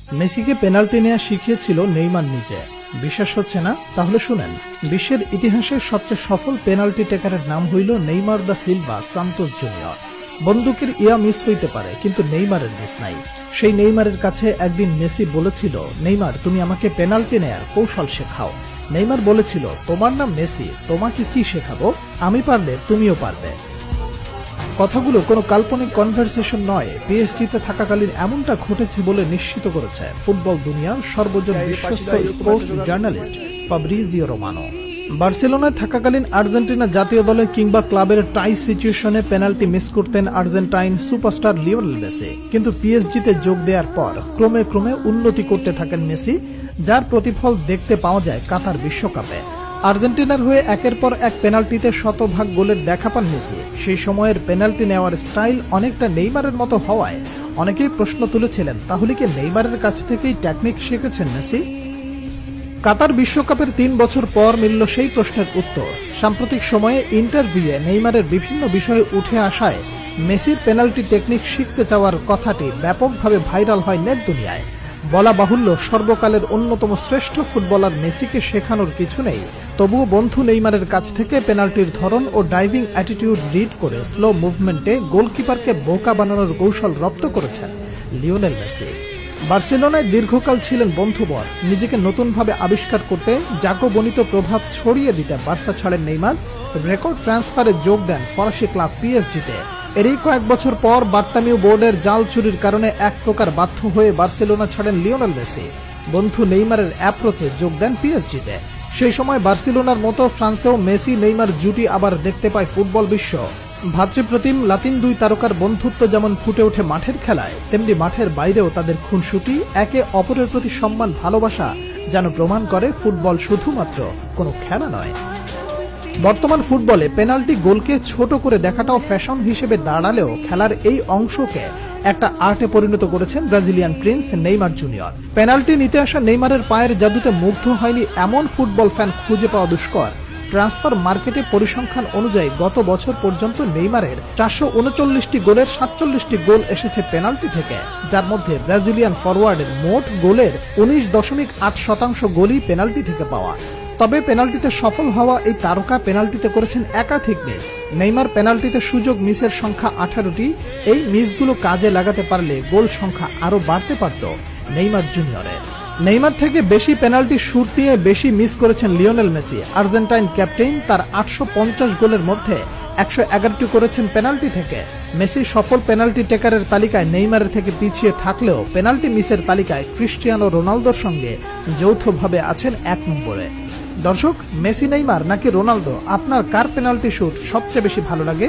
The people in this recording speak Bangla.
মেসিকে পেনাল্টি নেওয়া শিখিয়েছিল নেইমার নিজে। বিশ্বাস হচ্ছে না? তাহলে শুনেন। বিশ্বের ইতিহাসের সবচেয়ে সফল পেনাল্টি টেকারের নাম হইল Neymar da Silva Santos junior. বন্দুকের ইয়া মিস হইতে পারে, কিন্তু নেইমারের মিস নাই। সেই নেইমারের কাছে একদিন মেসি বলেছিল, নেইমার তুমি আমাকে পেনাল্টি নেয়ার কৌশল শেখাও। নেইমার বলেছিল, তোমার নাম মেসি, তোমাকে কি শেখাবো, আমি পারলে তুমিও পারবে। কথাগুলো কোনো কাল্পনিক কনভারসেশন নয়, পিএসজিতে থাকাকালীন এমনটা ঘটেছে বলে নিশ্চিত করেছে ফুটবল দুনিয়ার সর্বজন বিশ্বস্ত স্পোর্টস জার্নালিস্ট ফাব্রিজিও রোমানো। বার্সেলোনায় থাকাকালীন আর্জেন্টিনা জাতীয় দলের কিংবা ক্লাবের টাই সিচুয়েশনে পেনাল্টি মিস করতেন আর্জেন্টাইন সুপারস্টার লিওনেল মেসি, কিন্তু পিএসজিতে যোগ দেওয়ার পর ক্রমে ক্রমে উন্নতি করতে থাকেন মেসি, যার প্রতিফল দেখতে পাওয়া যায় কাতার বিশ্বকাপে। আর্জেন্টিনার হয়ে একের পর এক পেনাল্টিতে শতভাগ গোলের দেখা পান মেসি। সেই সময়ের পেনাল্টি নেওয়ার স্টাইল অনেকটা নেইমারের মতো হওয়ায় অনেকেই প্রশ্ন তুলেছিলেন, তাহলে কি নেইমারের কাছ থেকেই টেকনিক শিখেছেন মেসি? কাতার বিশ্বকাপের 3 বছর পর মিলল সেই প্রশ্নের উত্তর। সাম্প্রতিক সময়ে ইন্টারভিউয়ে নেইমারের বিভিন্ন বিষয়ে উঠে আসায় মেসির পেনাল্টি টেকনিক শিখতে চাওয়ার কথাটি ব্যাপকভাবে ভাইরাল হয় নেট দুনিয়ায়। বলা বাহুল্য, সর্বকালের অন্যতম শ্রেষ্ঠ ফুটবলার মেসিকে শেখানোর কিছু নেই, তবুও বন্ধু নেইমারের কাছ থেকে পেনাল্টির ধরন ও ডাইভিং অ্যাটিটিউড রিড করে স্লো মুভমেন্টে গোলকিপারকে বোকা বানানোর কৌশল রপ্ত করেছেন লিওনেল মেসি। বার্সেলোনায় দীর্ঘকাল ছিলেন বন্ধুবর। নিজেকে নতুনভাবে আবিষ্কার করতে জাকবনিত প্রভাব ছড়িয়ে দিতে বার্সা ছাড়েন নেইমার। রেকর্ড ট্রান্সফারে যোগ দেন ফরাসি ক্লাব পিএসজিতে। এরই কয়েক বছর পর বার্তামিউ বোর্ডের জাল চুরির কারণে এক প্রকার বাধ্য হয়ে বার্সেলোনা ছাড়েন লিওনেল মেসি। বন্ধু নেইমারের অ্যাপ্রোচে যোগ দেন পিএসজিতে। সেই সময় বার্সেলোনার মতো ফ্রান্সেও মেসি নেইমার জুটি আবার দেখতে পায় ফুটবল বিশ্ব। ভাতৃপ্রতিম লাতিন দুই তারকার বন্ধুত্ব যেমন ফুটে ওঠে মাঠের খেলায়, তেমনি মাঠের বাইরেও তাদের খুনসুটি, একে অপরের প্রতি সম্মান, ভালোবাসা যেন প্রমাণ করে ফুটবল শুধুমাত্র কোনো খেলা নয়। বর্তমান ফুটবলে পেনাল্টি গোলকে ছোট করে দেখাটাও ফ্যাশন হিসেবে দাঁড়ালেও খেলার এই অংশকে একটা আর্টে পরিণত করেছেন Brazilian Prince Neymar junior. Penalty নিতে আসা নেইমারের পায়ের জাদুতে মুগ্ধ হয়নি এমন ফুটবল ফ্যান খুঁজে পাওয়া দুষ্কর। ট্রান্সফার মার্কেটে পরিসংখ্যান অনুযায়ী গত বছর পর্যন্ত নেইমারের 439টি গোলের 47টি গোল এসেছে পেনাল্টি থেকে, যার মধ্যে ব্রাজিলিয়ান ফরওয়ার্ডের মোট গোলের 19.8% গোলই পেনাল্টি থেকে পাওয়া। তবে পেনাল্টিতে সফল হওয়া এই তারকা পেনাল্টিতে করেছেন একাধিক মিস। নেইমার পেনাল্টিতে সুযোগ মিসের সংখ্যা 18টি। এই মিসগুলো কাজে লাগাতে পারলে গোল সংখ্যা আরো বাড়তে পারত নেইমার জুনিয়রের। নেইমার থেকে বেশি পেনাল্টি শুট নিয়ে বেশি মিস করেছেন লিওনেল মেসি। আর্জেন্টাইন ক্যাপ্টেন তার 850 গোলের মধ্যে 111টি করেছেন পেনাল্টি থেকে। মেসি সফল পেনাল্টি টেকারের তালিকায় নেইমারের থেকে পিছিয়ে থাকলেও পেনাল্টি মিসের তালিকায় ক্রিস্টিয়ানো রোনালদোর সঙ্গে যৌথভাবে আছেন 1 নম্বরে। দর্শক, মেসি নেইমার নাকি রোনালদো, আপনার কার পেনাল্টি শুট সবচেয়ে বেশি ভালো লাগে?